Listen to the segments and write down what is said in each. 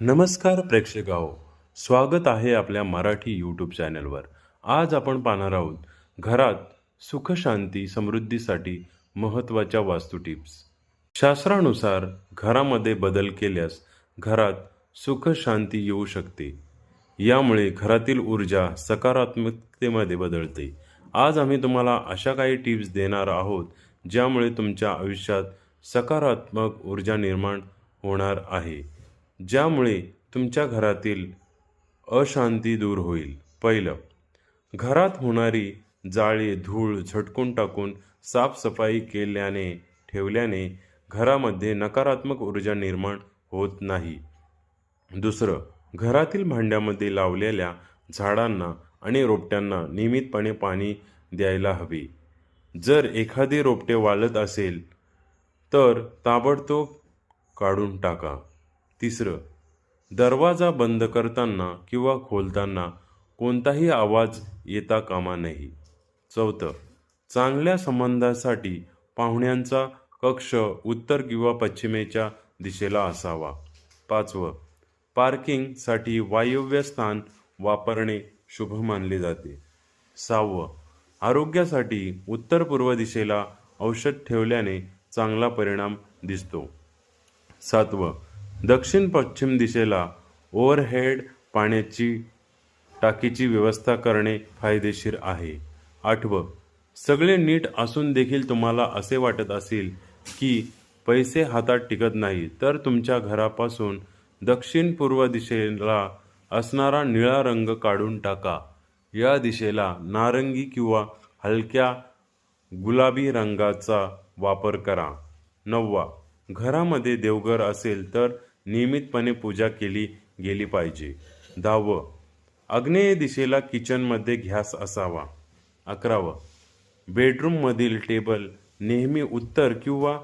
नमस्कार प्रेक्षकाहो, स्वागत आहे आपल्या मराठी यूट्यूब चॅनलवर। आज आपण पाहणार आहोत घरात सुख शांती समृद्धीसाठी महत्त्वाच्या वास्तू टिप्स। शास्त्रानुसार घरामध्ये बदल केल्यास घरात सुख शांती येऊ शकते। यामुळे घरातील ऊर्जा सकारात्मकतेमध्ये बदलते। आज आम्ही तुम्हाला अशा काही टिप्स देणार आहोत ज्यामुळे तुमच्या आयुष्यात सकारात्मक ऊर्जा निर्माण होणार आहे, ज्यामुळे तुमच्या घरातील अशांती दूर होईल। पहिलं, घरात होणारी जाळी धूळ झटकून टाकून साफसफाई ठेवल्याने घरामध्ये नकारात्मक ऊर्जा निर्माण होत नाही। दुसरं, घरातील भांड्यामध्ये लावलेल्या झाडांना आणि रोपट्यांना नियमितपणे पाणी द्यायला हवे। जर एखादी रोपटे वाळत असेल तर ताबडतोब काढून टाका। तिसरं, दरवाजा बंद करताना किंवा खोलताना कोणताही आवाज येता कामा नये। चौथं, चांगल्या संबंधासाठी पाहुण्यांचा कक्ष उत्तर किंवा पश्चिमेच्या दिशेला असावा। पाचवं, पार्किंगसाठी वायव्य स्थान वापरणे शुभ मानले जाते। सहावं, आरोग्यासाठी उत्तर पूर्व दिशेला औषध ठेवल्याने चांगला परिणाम दिसतो। सातवं, दक्षिण पश्चिम दिशेला ओव्हरहेड पाण्याची टाकीची व्यवस्था करणे फायदेशीर आहे। आठवं, सगळे नीट असून देखील तुम्हाला असे वाटत असेल की पैसे हातात टिकत नाही, तर तुमच्या घरापासून दक्षिण पूर्व दिशेला असणारा निळा रंग काढून टाका। या दिशेला नारंगी किंवा हलक्या गुलाबी रंगाचा वापर करा। नववा, घरामध्ये देवघर असेल तर नियमितपणे पूजा केली गेली पाहिजे। दहावं, आग्नेय दिशेला किचनमध्ये गॅस असावा। अकरावं, बेडरूममधील टेबल नेहमी उत्तर किंवा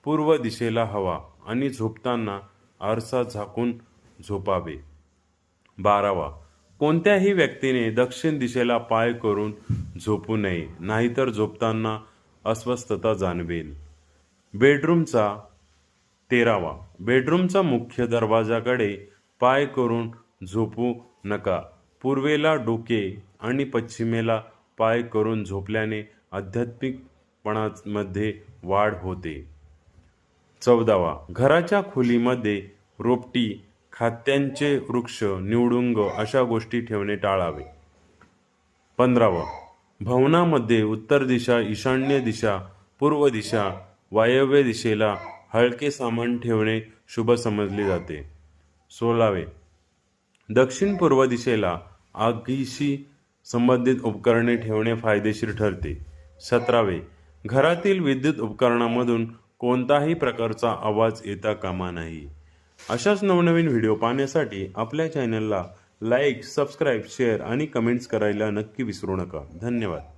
पूर्व दिशेला हवा आणि झोपताना आरसा झाकून झोपावे। बारावा, कोणत्याही व्यक्तीने दक्षिण दिशेला पाय करून झोपू नये, नाहीतर झोपताना अस्वस्थता जाणवेल। बेडरूमचा मुख्य दरवाजाकडे पाय करून झोपू नका। पूर्वेला डोके आणि पश्चिमेला पाय करून झोपल्याने आध्यात्मिकपणामध्ये वाढ होते। 14वा, घराच्या खोलीमध्ये रोपटी, खात्यांचे वृक्ष, निवडुंग अशा गोष्टी ठेवणे टाळावे। 15वा, भवनामध्ये उत्तर दिशा, ईशान्य दिशा, पूर्व दिशा, वायव्य दिशेला हलके सामान ठेवणे शुभ समजले जाते। 16वे, दक्षिण पूर्व दिशेला आगीशी संबंधित उपकरणे ठेवणे फायदेशीर ठरते। 17वे, घरातील विद्युत उपकरणामधून कोणताही प्रकारचा आवाज येता कामा नये। अशाच नवनवीन व्हिडिओ पाहण्यासाठी आपल्या चॅनलला लाईक, सबस्क्राईब, शेअर आणि कमेंट्स करायला नक्की विसरू नका। धन्यवाद।